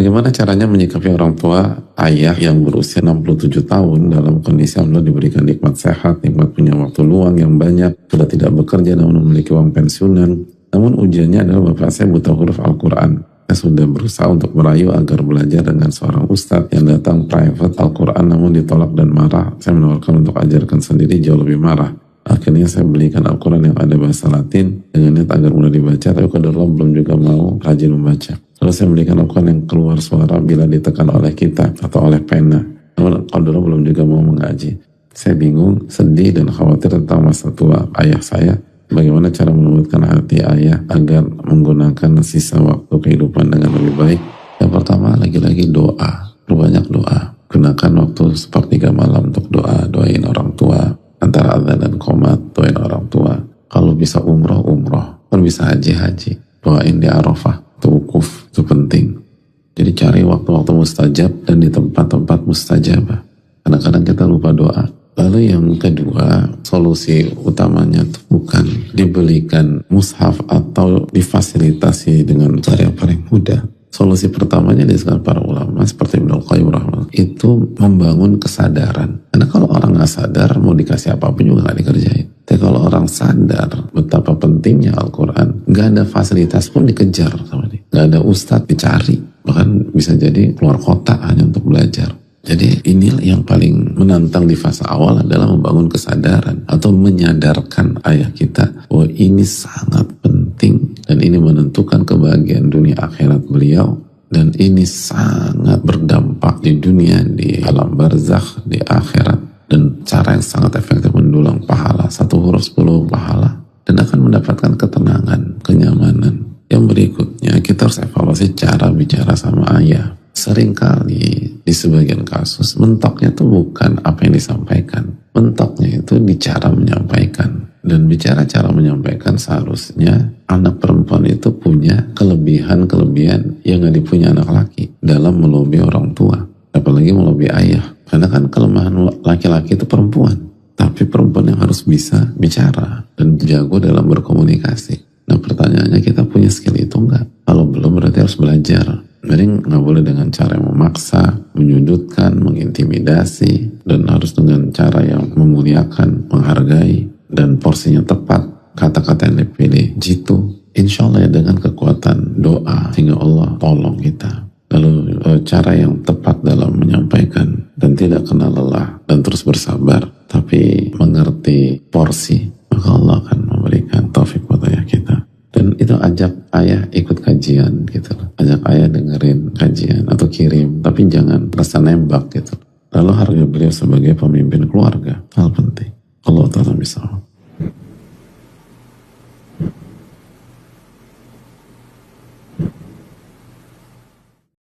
Bagaimana caranya menyikapi orang tua, ayah yang berusia 67 tahun dalam kondisi Allah diberikan nikmat sehat, nikmat punya waktu luang yang banyak, sudah tidak bekerja namun memiliki uang pensiunan. Namun ujiannya adalah bapak saya buta huruf Al-Quran. Saya sudah berusaha untuk merayu agar belajar dengan seorang ustadz yang datang private Al-Quran namun ditolak dan marah. Saya menawarkan untuk ajarkan sendiri, jauh lebih marah. Akhirnya saya belikan Al-Quran yang ada bahasa Latin dengan niat agar mudah dibaca, tapi qadarullah belum juga mau rajin membaca. Lalu saya belikan Al-Quran yang keluar suara bila ditekan oleh kita atau oleh pena, namun qadarullah belum juga mau mengaji. Saya bingung, sedih dan khawatir tentang masa tua ayah saya. Bagaimana cara melembutkan hati ayah agar menggunakan sisa waktu kehidupan dengan lebih baik? Yang pertama, lagi-lagi doa, perbanyak doa. Gunakan waktu sepertiga malam untuk doa, doain orang tua. Antara adzan dan qomat, doain orang tua. Kalau bisa umroh, kalau bisa haji, doain di Arafah, wukuf, itu penting. Jadi cari waktu-waktu mustajab dan di tempat-tempat mustajabah. Kadang-kadang kita lupa doa. Lalu yang kedua, solusi utamanya itu bukan dibelikan mushaf atau difasilitasi dengan cara yang paling mudah. Solusi pertamanya disebutkan para ulama seperti Ibnu Qayyim rahimahullah itu membangun kesadaran. Karena kalau orang nggak sadar mau dikasih apapun juga nggak dikerjain. Tapi kalau orang sadar betapa pentingnya Al-Quran, nggak ada fasilitas pun dikejar sama dia. Nggak ada ustadz dicari, bahkan bisa jadi keluar kota hanya untuk belajar. Jadi ini yang paling menantang di fase awal adalah membangun kesadaran atau menyadarkan ayah kita bahwa ini sangat penting dan ini menentukan kebahagiaan dunia akhirat beliau, dan ini sangat berdampak di dunia, di alam barzakh, di akhirat, dan cara yang sangat efektif mendulang pahala, 1 huruf 10 pahala, dan akan mendapatkan ketenangan, kenyamanan. Yang berikutnya kita harus evaluasi cara bicara sama ayah. Seringkali di sebagian kasus mentoknya itu bukan apa yang disampaikan, mentoknya itu di cara menyampaikan. Dan bicara cara menyampaikan seharusnya anak perempuan itu punya kelebihan-kelebihan yang gak dipunya anak laki dalam melobi orang tua, apalagi melobi ayah. Karena kan kelemahan laki-laki itu perempuan, tapi perempuan yang harus bisa bicara dan jago dalam berkomunikasi. Nah pertanyaannya, kita punya skill itu enggak? Kalau belum berarti harus belajar. Jadi nggak boleh dengan cara yang memaksa, menyudutkan, mengintimidasi, dan harus dengan cara yang memuliakan, menghargai, dan porsinya tepat. Kata-kata yang dipilih jitu, insya Allah ya dengan kekuatan doa sehingga Allah tolong kita. Lalu cara yang tepat dalam menyampaikan dan tidak kena lelah dan terus bersabar, tapi mengerti porsi, maka Allah akan memberikan taufik buat ayah kita. Dan itu ajak ayah ikut kajian gitu, ajak ayah dengerin kajian atau kirim, tapi jangan rasa nembak gitu. Lalu hargai beliau sebagai pemimpin keluarga, hal penting. Allah Ta'ala